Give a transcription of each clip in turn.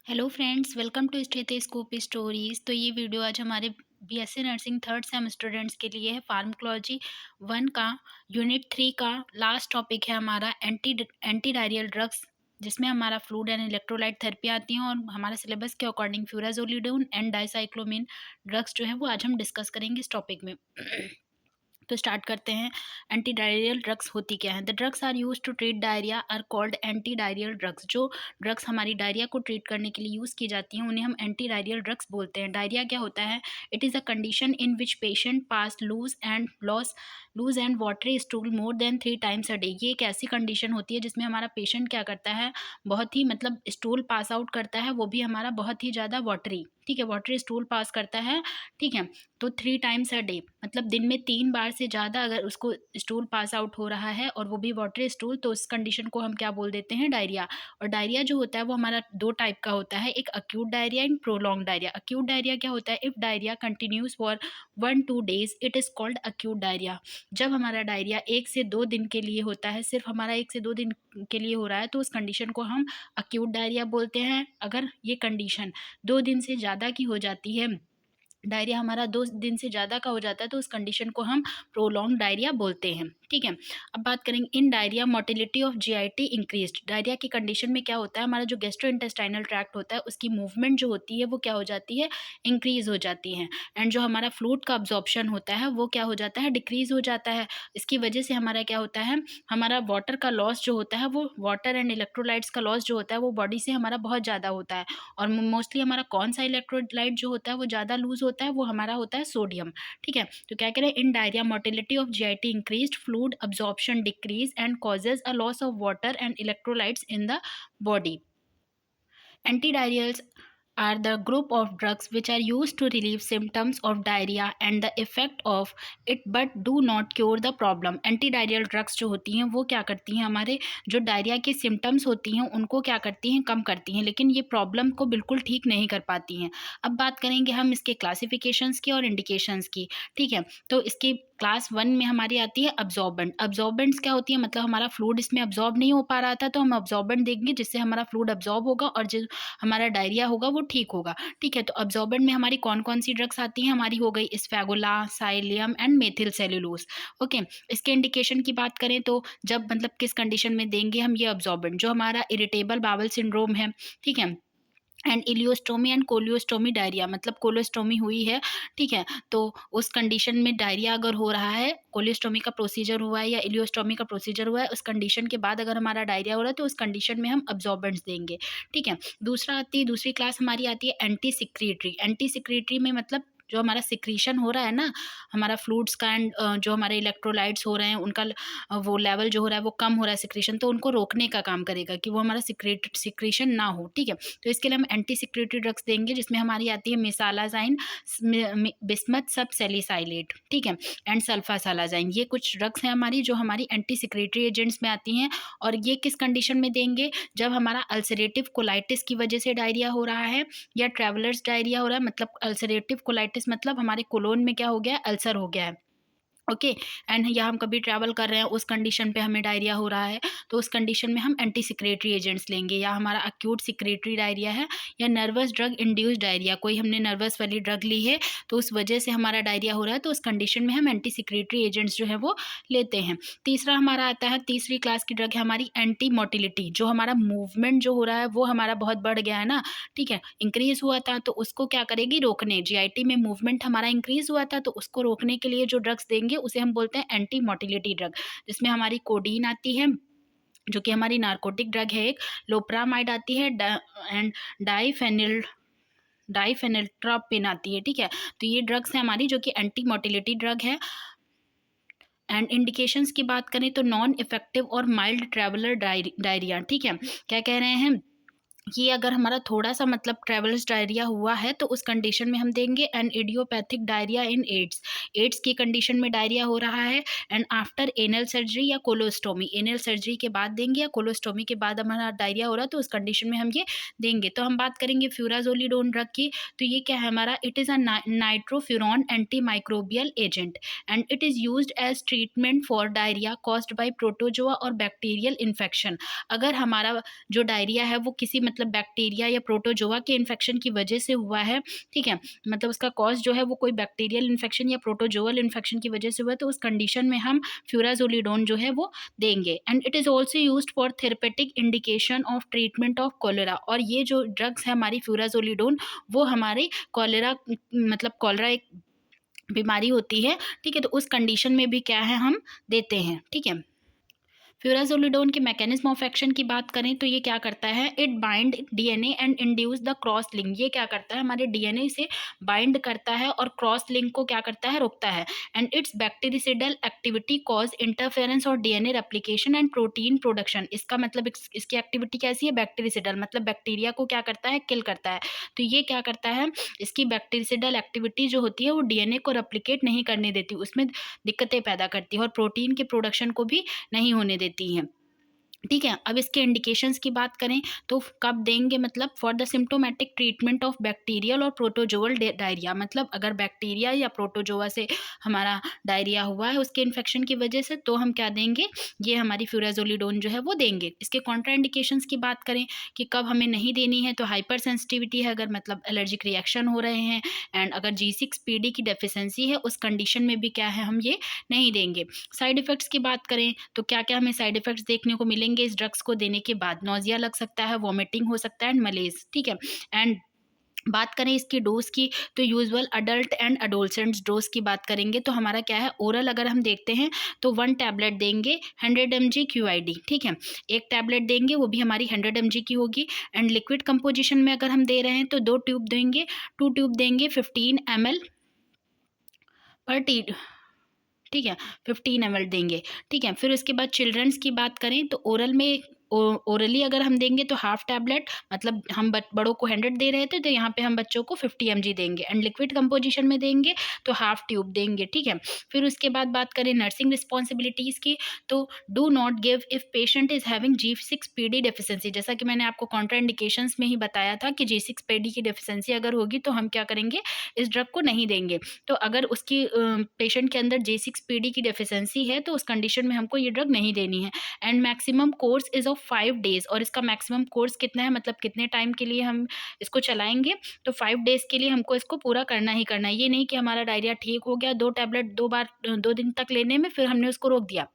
Hello friends, welcome to stethoscope stories. तो ये video आज हमारे BSc nursing third sem students के लिए है। फार्माकोलॉजी 1 का यूनिट 3 का लास्ट टॉपिक है हमारा एंटी डायरियल ड्रग्स, जिसमें हमारा फ्लूइड एंड इलेक्ट्रोलाइट थेरेपी आती हैं और हमारे सिलेबस के अकॉर्डिंग फ्यूराजोलिडोन एंड डाइसाइक्लोमिन ड्रग्स जो है वो आज हम डिस्कस करेंगे इस टॉपिक में। तो स्टार्ट करते हैं। एंटी डायरियल ड्रग्स होती क्या है? The drugs are use to treat diarrhoea are called anti diarrhoeal drugs. जो ड्रग्स हमारी डायरिया को ट्रीट करने के लिए यूज़ की जाती हैं उन्हें हम एंटी डायरियल ड्रग्स बोलते हैं। डायरिया क्या होता है? It is a condition in which patient pass loose and watery stool more than 3 times a day। ये एक ऐसी कंडीशन होती है जिसमें हमारा पेशेंट क्या करता है, बहुत ही मतलब स्टूल पास आउट करता है, वो भी हमारा बहुत ही ज़्यादा वाटरी, ठीक है, वाटरी स्टूल पास करता है, ठीक है। तो 3 times a day मतलब दिन में 3 बार से ज़्यादा अगर उसको स्टूल पास आउट हो रहा है और वो भी वाटरी स्टूल, तो उस कंडीशन को हम क्या बोल देते हैं? डायरिया। और डायरिया जो होता है वो हमारा 2 टाइप का होता है, एक acute diarrhoea and prolong diarrhoea. Acute diarrhoea क्या होता है? If diarrhoea continues for 1-2 days it is called acute diarrhoea. जब हमारा डायरिया 1 से 2 दिन के लिए होता है, सिर्फ हमारा 1 से 2 दिन के लिए हो रहा है, तो उस कंडीशन को हम अक्यूट डायरिया बोलते हैं। अगर ये कंडीशन 2 दिन से ज़्यादा की हो जाती है, डायरिया हमारा 2 दिन से ज़्यादा का हो जाता है, तो उस कंडीशन को हम प्रोलॉन्ग डायरिया बोलते हैं, ठीक है। अब बात करेंगे in diarrhoea motility of GIT increased. Diarrhoea की कंडीशन में क्या होता है, हमारा जो गैस्ट्रो इंटेस्टाइनल ट्रैक्ट होता है उसकी मूवमेंट जो होती है वो क्या हो जाती है? इंक्रीज हो जाती है। एंड जो हमारा फ्लूइड का अब्जॉर्प्शन होता है वो क्या हो जाता है? डिक्रीज हो जाता है। इसकी वजह से हमारा क्या होता है, हमारा वाटर का लॉस जो होता है, वो वाटर एंड इलेक्ट्रोलाइट्स का लॉस जो होता है वो बॉडी से हमारा बहुत ज़्यादा होता है। और मोस्टली हमारा कौन सा इलेक्ट्रोलाइट जो होता है वो ज़्यादा लूज होता है? वो हमारा होता है सोडियम, ठीक है। तो क्या करें, in diarrhoea motility of GIT increased, fluid absorption decrease and causes a loss of water and electrolytes in the body. Antidiarrheals are the group of drugs which are used to relieve symptoms of diarrhea and the effect of it but do not cure the problem। Antidiarrheal drugs जो होती हैं वो क्या करती हैं, हमारे जो diarrhoea के सिम्टम्स होती हैं उनको क्या करती हैं? कम करती हैं, लेकिन ये प्रॉब्लम को बिल्कुल ठीक नहीं कर पाती हैं। अब बात करेंगे हम इसके क्लासिफिकेशंस की और इंडिकेशंस की, ठीक है। तो इसकी क्लास 1 में हमारी आती है अब्जॉर्बेंट। अब्जॉर्बेंट्स क्या होती है, मतलब हमारा फ्लूइड इसमें अब्जॉर्ब नहीं हो पा रहा था तो हम अब्जॉर्बेंट देंगे जिससे हमारा फ्लूइड अब्जॉर्ब होगा और जो हमारा डायरिया होगा वो ठीक होगा, ठीक है। तो अब्जॉर्बेंट में हमारी कौन कौन सी ड्रग्स आती हैं? हमारी हो गई ispaghula, psyllium and methyl cellulose, okay. इसके इंडिकेशन की बात करें तो जब मतलब किस कंडीशन में देंगे हम ये अब्जॉर्बेंट, जो हमारा इरिटेबल बावल सिंड्रोम है, ठीक है, एंड इलियोस्टोमी एंड कोलियोस्टोमी डायरिया, मतलब कोलोस्टोमी हुई है, ठीक है, तो उस कंडीशन में डायरिया अगर हो रहा है, कोलियोस्टोमी का प्रोसीजर हुआ है या इलियोस्टोमी का प्रोसीजर हुआ है, उस कंडीशन के बाद अगर हमारा डायरिया हो रहा है तो उस कंडीशन में हम अब्जॉर्बेंट्स देंगे, ठीक है। दूसरी क्लास हमारी आती है एंटी सिक्रीटरी। एंटी सिक्रीटरी में मतलब जो हमारा सिक्रीशन हो रहा है ना, हमारा फ्लूइड्स का एंड जो हमारे इलेक्ट्रोलाइट्स हो रहे हैं उनका वो लेवल जो हो रहा है वो कम हो रहा है सिक्रीशन, तो उनको रोकने का काम करेगा कि वो हमारा सिक्रीशन ना हो, ठीक है। तो इसके लिए हम एंटी सिक्रेटरी ड्रग्स देंगे जिसमें हमारी आती है मिसालाजाइन, बिस्मथ सब सेलिसाइलेट, ठीक है, एंड सल्फासालाजाइन। ये कुछ ड्रग्स हैं हमारी जो हमारी एंटी सिक्रेटरी एजेंट्स में आती हैं। और ये किस कंडीशन में देंगे? जब हमारा अल्सरेटिव कोलाइटिस की वजह से डायरिया हो रहा है या ट्रेवलर्स डायरिया हो रहा है, मतलब अल्सरेटिव कोलाइटिस मतलब हमारे कोलोन में क्या हो गया है? अल्सर हो गया है, ओके। एंड या हम कभी ट्रैवल कर रहे हैं उस कंडीशन पे हमें डायरिया हो रहा है, तो उस कंडीशन में हम एंटी सिक्रेटरी एजेंट्स लेंगे। या हमारा अक्यूट सिक्रेटरी डायरिया है या नर्वस ड्रग इंड्यूस्ड डायरिया, कोई हमने नर्वस वाली ड्रग ली है तो उस वजह से हमारा डायरिया हो रहा है, तो उस कंडीशन में हम एंटी सिक्रेटरी एजेंट्स जो है वो लेते हैं। तीसरा हमारा आता है, तीसरी क्लास की ड्रग है हमारी एंटी मोटिलिटी। जो हमारा मूवमेंट जो हो रहा है वो हमारा बहुत बढ़ गया है ना, ठीक है, इंक्रीज हुआ था, तो उसको क्या करेगी? रोकने। जीआईटी में मूवमेंट हमारा इंक्रीज हुआ था तो उसको रोकने के लिए जो ड्रग्स देंगे उसे हम बोलते हैं एंटी मोटिलिटी ड्रग, जिसमें हमारी कोडीन आती है जो कि हमारी नार्कोटिक ड्रग है एक, लोप्रामाइड आती है एंड डाइफेनिल्ट्रापिन आती है, ठीक है। तो ये ड्रग्स हैं हमारी जो कि एंटी मोटिलिटी ड्रग है। एंड इंडिकेशंस की बात करें तो नॉन इफेक्टिव और माइल्ड ट्रैवलर डायरिया, ठीक है। क्या कह रहे हैं कि अगर हमारा थोड़ा-सा मतलब ट्रैवलर्स डायरिया हुआ है तो उस कंडीशन में हम देंगे। And idiopathic diarrhoea in AIDS, AIDS की कंडीशन में डायरिया हो रहा है एंड आफ्टर एनल सर्जरी या कोलोस्टोमी, एनल सर्जरी के बाद देंगे या कोलोस्टोमी के बाद हमारा डायरिया हो रहा है तो उस कंडीशन में हम ये देंगे। तो हम बात करेंगे फ्यूराजोलिडोन ड्रग की, तो ये क्या है हमारा? It is a nitrofuran anti microbial agent and it is used as treatment for diarrhoea caused by protozoa और बैक्टीरियल इन्फेक्शन। अगर हमारा जो डायरिया है वो किसी मतलब मतलब बैक्टीरिया या प्रोटोजोआ के इन्फेक्शन की वजह से हुआ है, ठीक है, मतलब उसका कॉज जो है वो कोई बैक्टीरियल इन्फेक्शन या प्रोटोजोअल इन्फेक्शन की वजह से हुआ है, तो उस कंडीशन में हम फ्यूराजोलिडोन जो है वो देंगे। And it is also used for therapeutic indication of treatment of cholera. और ये जो ड्रग्स है हमारी फ्यूराजोलिडोन, वो हमारे कॉलेरा, मतलब कॉलेरा एक बीमारी होती है, ठीक है, तो उस कंडीशन में भी क्या है हम देते हैं, ठीक है। फ्यूराजोलिडोन के मैकेनिज्म ऑफ एक्शन की बात करें तो ये क्या करता है, it bind DNA and induce the cross link. ये क्या करता है, हमारे डीएनए से बाइंड करता है और क्रॉस लिंक को क्या करता है, रोकता है। And its bactericidal activity cause interference और DNA replication and protein production. इसका मतलब इसकी एक्टिविटी कैसी है, बैक्टीरिसिडल, मतलब बैक्टीरिया को क्या करता है, किल करता है। तो ये क्या करता है, इसकी बैक्टीरिसिडल एक्टिविटी जो होती है वो डीएनए को रेप्लिकेट नहीं करने देती, उसमें दिक्कतें पैदा करती है और प्रोटीन के प्रोडक्शन को भी नहीं होने देती हैं, ठीक है। अब इसके इंडिकेशंस की बात करें तो कब देंगे, मतलब for the symptomatic treatment of bacterial और प्रोटोजोअल डायरिया, मतलब अगर बैक्टीरिया या प्रोटोजोआ से हमारा डायरिया हुआ है उसके इन्फेक्शन की वजह से, तो हम क्या देंगे, ये हमारी फ्यूराजोलिडोन जो है वो देंगे। इसके कॉन्ट्रा इंडिकेशंस की बात करें कि कब हमें नहीं देनी है, तो हाइपर सेंसिटिविटी है, अगर मतलब एलर्जिक रिएक्शन हो रहे हैं, एंड अगर G6PD की डेफिशिएंसी है उस कंडीशन में भी क्या है, हम ये नहीं देंगे। साइड इफ़ेक्ट्स की बात करें तो क्या क्या हमें साइड इफ़ेक्ट्स देखने को मिलेंगे इस ड्रग्स को देने के बाद, नोज़िया लग सकता है, वॉमिटिंग हो सकता है एंड मलेज, ठीक है। एंड बात करें इसकी डोज की तो यूजुअल अडल्ट एंड अडोलसेंट्स डोज की बात करेंगे तो हमारा क्या है, ओरल अगर हम देखते हैं तो 1 टैबलेट देंगे 100 mg QID, ठीक है, एक टैबलेट देंगे वो भी हमारी 100 mg की होगी। एंड लिक्विड कंपोजिशन में अगर हम दे रहे हैं तो 2 ट्यूब देंगे, 2 ट्यूब देंगे 15 ml पर टी, ठीक है, 15 ml देंगे, ठीक है। फिर उसके बाद चिल्ड्रंस की बात करें तो ओरल में ओरली अगर हम देंगे तो हाफ टैबलेट, मतलब हम बड़ों को 100 दे रहे थे तो यहाँ पे हम बच्चों को 50 mg देंगे। एंड लिक्विड कंपोजिशन में देंगे तो हाफ ट्यूब देंगे, ठीक है। फिर उसके बाद बात करें नर्सिंग रिस्पॉन्सिबिलिटीज़ की तो do not give if patient is having G6PD deficiency. जैसा कि मैंने आपको कॉन्ट्रा इंडिकेशंस में ही बताया था कि G6PD की डेफिशिएंसी अगर होगी तो हम क्या करेंगे, इस ड्रग को नहीं देंगे। तो अगर उसकी पेशेंट के अंदर G6PD की डेफिशिएंसी है तो उस कंडीशन में हमको ये ड्रग नहीं देनी है। And maximum course is of 5 days, और इसका मैक्सिमम कोर्स कितना है, मतलब कितने टाइम के लिए हम इसको चलाएंगे, तो 5 डेज़ के लिए हमको इसको पूरा करना ही करना है। ये नहीं कि हमारा डायरिया ठीक हो गया, 2 टैबलेट 2 बार 2 दिन तक लेने में फिर हमने उसको रोक दिया,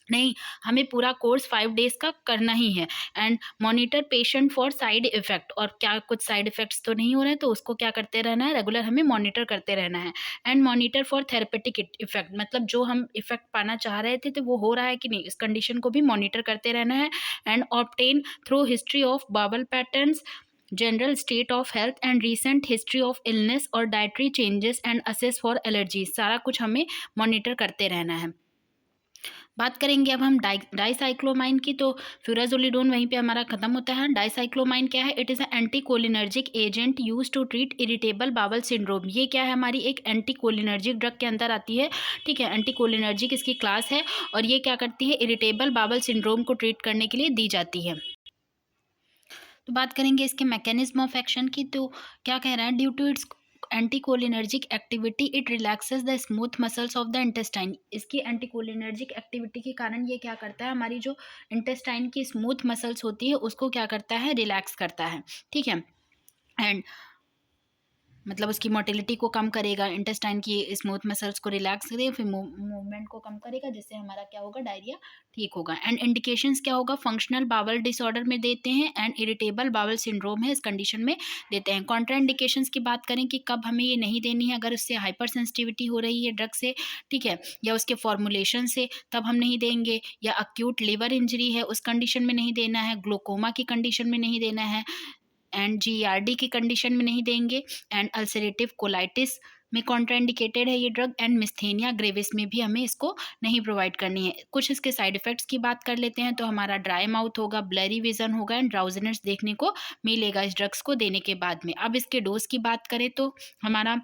नहीं, हमें पूरा कोर्स 5 डेज़ का करना ही है। And monitor patient for side effect, और क्या कुछ साइड इफ़ेक्ट्स तो नहीं हो रहे हैं तो उसको क्या करते रहना है, रेगुलर हमें मॉनिटर करते रहना है। And monitor for therapeutic effect, मतलब जो हम इफ़ेक्ट पाना चाह रहे थे तो वो हो रहा है कि नहीं, इस कंडीशन को भी मॉनिटर करते रहना है। And obtain through history of bowel patterns, general state of health and recent history of illness और dietary changes and assess for allergies, सारा कुछ हमें मॉनिटर करते रहना है। बात करेंगे अब हम डाइसाइक्लोमाइन की तो फ्यूराजोलिडोन वहीं पे हमारा खत्म होता है। डाइसाइक्लोमाइन क्या है, it is a anticholinergic agent used to treat irritable bowel syndrome. ये क्या है, हमारी एक एंटीकोलिनर्जिक ड्रग के अंदर आती है, ठीक है, एंटीकोलिनर्जिक इसकी क्लास है और ये क्या करती है, इरिटेबल बावल सिंड्रोम को ट्रीट करने के लिए दी जाती है। तो बात करेंगे इसके मैकेनिज्म ऑफ एक्शन की तो क्या कह रहा है, due to its anticholinergic activity it relaxes the smooth muscles of the intestine. इसकी एंटीकोलिनर्जिक एक्टिविटी के कारण ये क्या करता है, हमारी जो इंटेस्टाइन की स्मूथ मसल्स होती है उसको क्या करता है, रिलैक्स करता है, ठीक है। एंड मतलब उसकी मोटिलिटी को कम करेगा, इंटेस्टाइन की स्मूथ मसल्स को रिलैक्स करेगा, फिर मूवमेंट को कम करेगा, जिससे हमारा क्या होगा, डायरिया ठीक होगा। एंड इंडिकेशंस क्या होगा, फंक्शनल बावल डिसऑर्डर में देते हैं एंड इरिटेबल बावल सिंड्रोम है इस कंडीशन में देते हैं। कॉन्ट्रा इंडिकेशंस की बात करें कि कब हमें ये नहीं देनी है, अगर उससे हाइपर सेंसिटिविटी हो रही है ड्रग से, ठीक है, या उसके फॉर्मुलेशन से, तब हम नहीं देंगे, या अक्यूट लिवर इंजरी है उस कंडीशन में नहीं देना है, ग्लोकोमा की कंडीशन में नहीं देना है, एंड GERD की कंडीशन में नहीं देंगे, एंड अल्सरेटिव कोलाइटिस में कॉन्ट्राइंडिकेटेड है ये ड्रग, एंड मिस्थेनिया ग्रेविस में भी हमें इसको नहीं प्रोवाइड करनी है। कुछ इसके साइड इफ़ेक्ट्स की बात कर लेते हैं तो हमारा ड्राई माउथ होगा, ब्लरी विजन होगा एंड ड्राउजीनेस देखने को मिलेगा इस ड्रग्स को देने के बाद में। अब इसके डोज की बात करें तो हमारा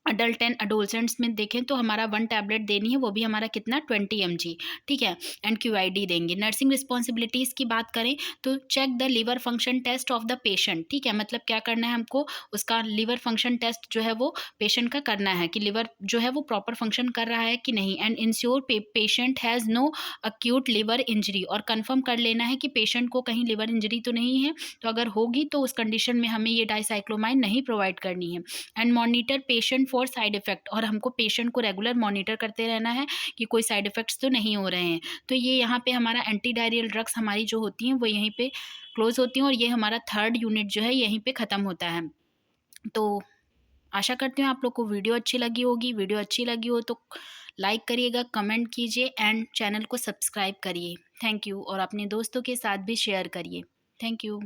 अडल्ट एंड अडोलसेंट्स में देखें तो हमारा 1 टैबलेट देनी है, वो भी हमारा कितना 20 mg, ठीक है। एंड क्यूआईडी देंगे। नर्सिंग रिस्पॉन्सिबिलिटीज़ की बात करें तो check the liver function test of the patient, ठीक है। मतलब क्या करना है हमको, उसका लिवर फंक्शन टेस्ट जो है वो पेशेंट का करना है कि लिवर जो है वो प्रॉपर फंक्शन कर रहा है कि नहीं। And ensure patient has no acute liver injury, और कंफर्म कर लेना है कि पेशेंट को कहीं लिवर इंजरी तो नहीं है, तो अगर होगी तो उस कंडीशन में हमें ये डाइसाइक्लोमाइन नहीं प्रोवाइड करनी है। And monitor patient for side effect, और हमको पेशेंट को रेगुलर मॉनिटर करते रहना है कि कोई साइड इफ़ेक्ट्स तो नहीं हो रहे हैं। तो ये यहाँ पे हमारा एंटी डायरियल ड्रग्स हमारी जो होती हैं वो यहीं पे क्लोज़ होती हैं, और ये हमारा 3rd यूनिट जो है यहीं पे ख़त्म होता है। तो आशा करती हूँ आप लोग को वीडियो अच्छी लगी होगी। वीडियो अच्छी लगी हो तो लाइक करिएगा, कमेंट कीजिए एंड चैनल को सब्सक्राइब करिए। थैंक यू, और अपने दोस्तों के साथ भी शेयर करिए। Thank you.